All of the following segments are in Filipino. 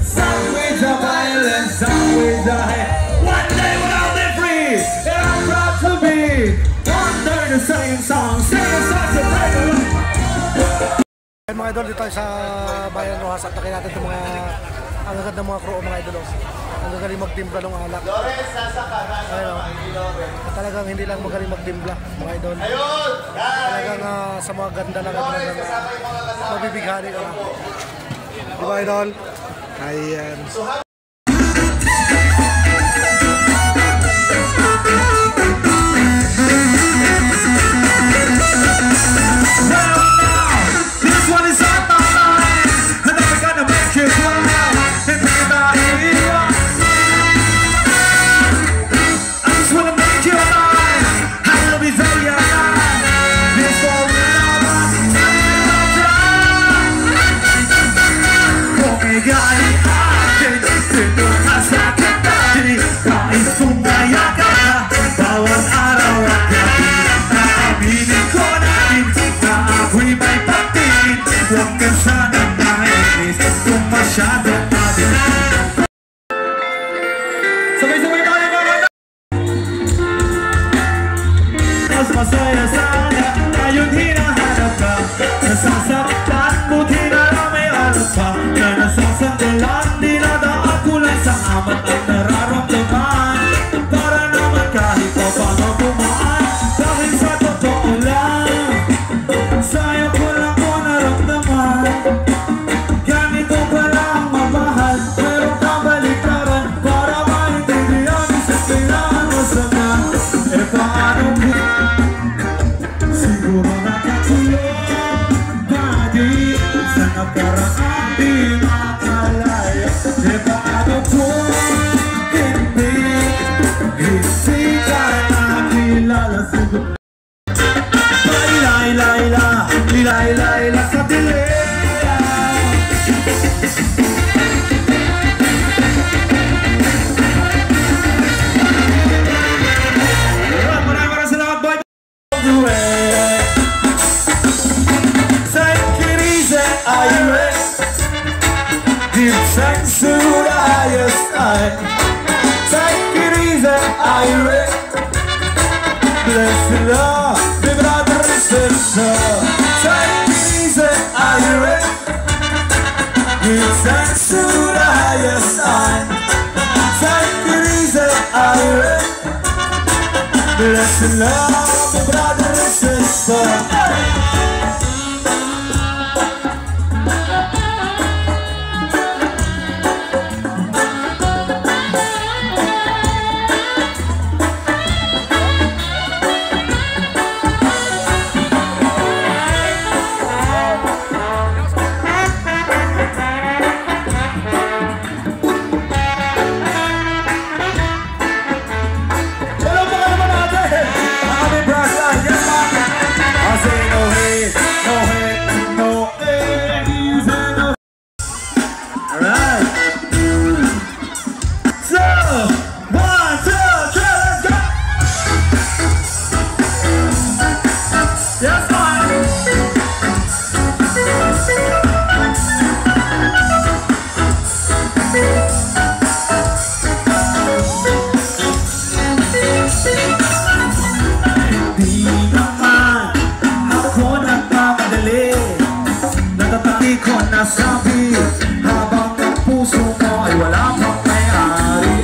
some with the violence, some with the hate. One day when I'll be free, and I'm proud to be under the same song, singing songs to break the law. Mga idol, dito tayo sa bayan Rojas at nakita natin itong mga ang gaganda ng mga crew, mga idol. Ang gagaling magtimpla ng alak. Ayun, talagang hindi lang magaling magtimpla, mga idol. Talagang sa mga ganda na mabibighani ka na. Diba, idol? Ayan. Sabay-sabay tayo mga mas masaya sana ngayon hinahanap ka. Nasasaktan buti na lang may alam pa. Na nasasandalan dinadaan ko lang sa amat at nararamdaman. Para naman kahit pa paano bumaan. Dahil sa totoo lang sa'yo ko lang ko naramdaman. Ganito pa lang mapahal. Pero kabalikaran para maintindihan. Isa't kailangan mo sana. E paano ko siguro nakatulog na di sa nakaraan di makalaya. E paano ko hindi ka nakilala siguro. Layla sa dilim. Maraming salamat, boy. Take it easy, are you ready? Deep thanks to the highest side. Take it easy, are you ready? Bless the Lord, my brother and sister. Take it easy, are you ready? Give thanks to the highest side. Take it easy, are you ready? Bless the Lord, my brother and sister. Nasabi habang ang puso mo ay wala pang may-ari.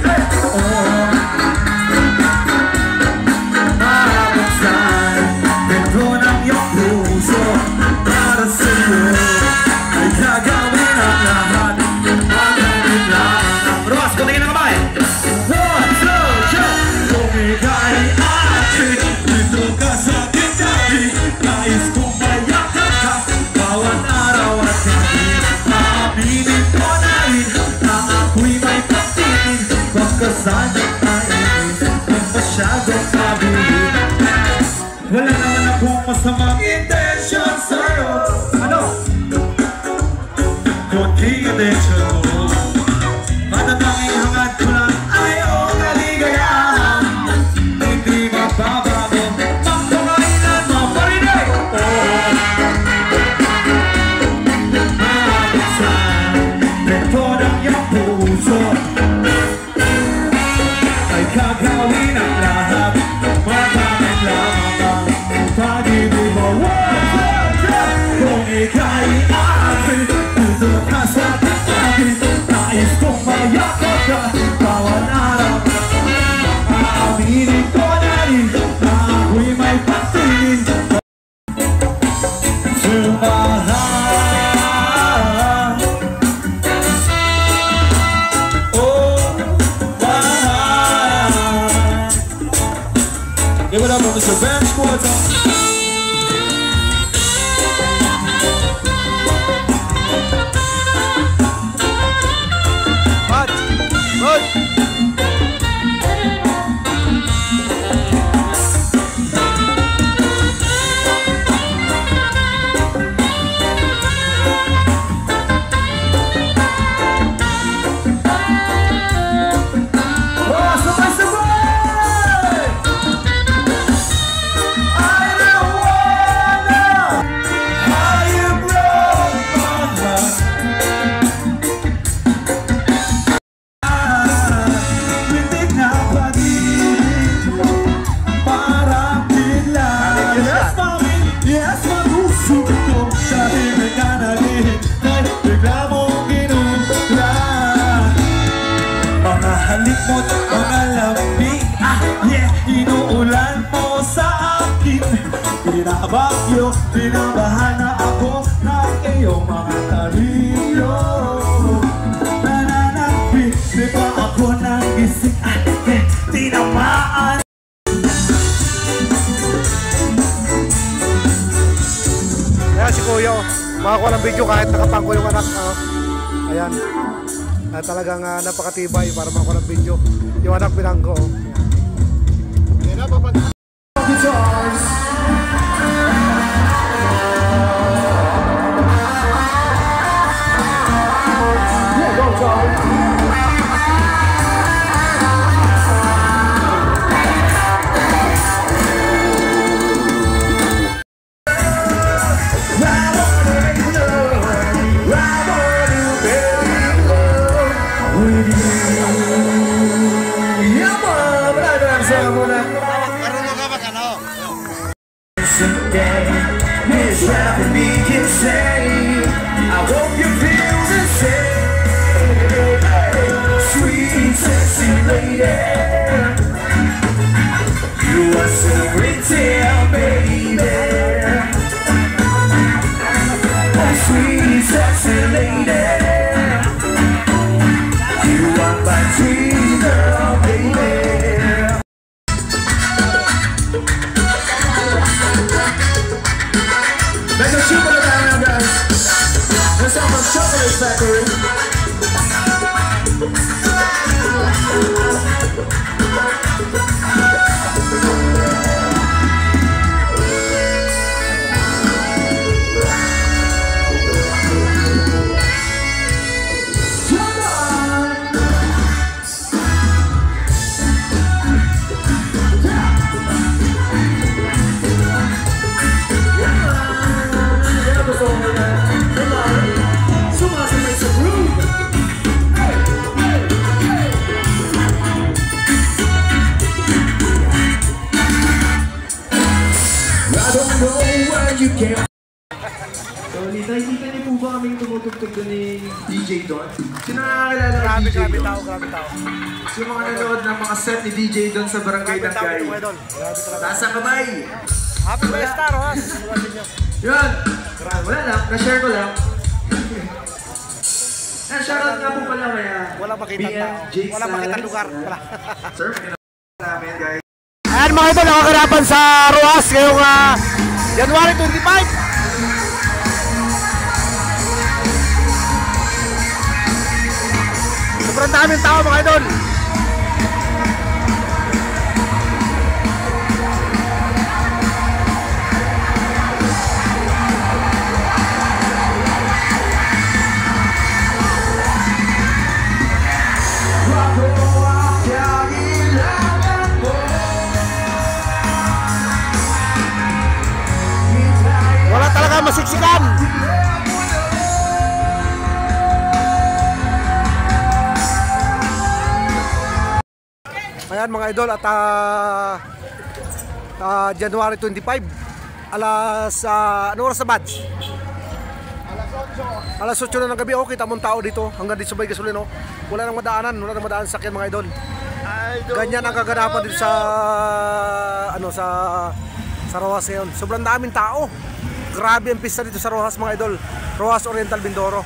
Mabuksan dentro ng iyong puso para sa'yo ay gagawin ang lahat. Magaling lang ang Rojas, kutingin ang kamay. 1, 2, 3. Kung ika'y atin dito ka sa kitabi, nais kong mayakap ka bawat araw at gabi. Aminin ko na rin na ako'y may pagtinig. Pagkasanang nainis kung masyadong mabilis. Wala naman akong masamang intention sa'yo. Ano? Kunting intention mo. Matatanging hangad ko lang ay kaligayahan. Hindi mababago magpakailan mo pa rin eh. Mabuksan dentro ng iyong it up on the Savannah Squad. Binabagyo, binabahan na ako ng iyong mga talino. Nananagpit, di ba ako nang gising at tinamaan. Ayan si Kuya, makakuha ng video kahit nakapangko yung anak. Ayan, talagang napakatibay para makakuha ng video. Yung anak binangko. Ayan na, papansin. Let's shoot for the down now, guys. Let's have a chocolate factory. So, nakikita niyo po ba kaming tumutugtog doon ni DJ Don? Sino nakakilala ng DJ Grabe Don? tao, grabe tao. Yung mga nanood ng mga set ni DJ Don sa Barangay Grabe tao, Dangay. idol. Grabe talaga. Nasa kamay! Happy Fiesta, Rojas. Grabe niyo. Yun! Wala lang, na-share ko lang. Shoutout nga po pala kaya Walang makita BM tao. Jake Walang makita Salas. lugar. Wala. Sir, namin guys. Ayan mga ito, nakakarapan sa Rojas ngayong January 25. Sobrang daming tao mga idol. Wala talaga masiksikan. Ayan mga idol, at January 25 ano oras sa badge? Alas 8 na ng gabi. Oh, kita mong tao dito hanggang dito sa may gasolino. Wala nang madaanan, wala nang madaan sakyan mga idol. Ganyan ang kaganapan dito sa sa Rojas ngayon. Sobrang daming tao. Grabe ang pista dito sa Rojas mga idol. Rojas Oriental Mindoro.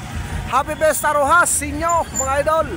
Happy Fiesta Rojas, sinyo mga idol.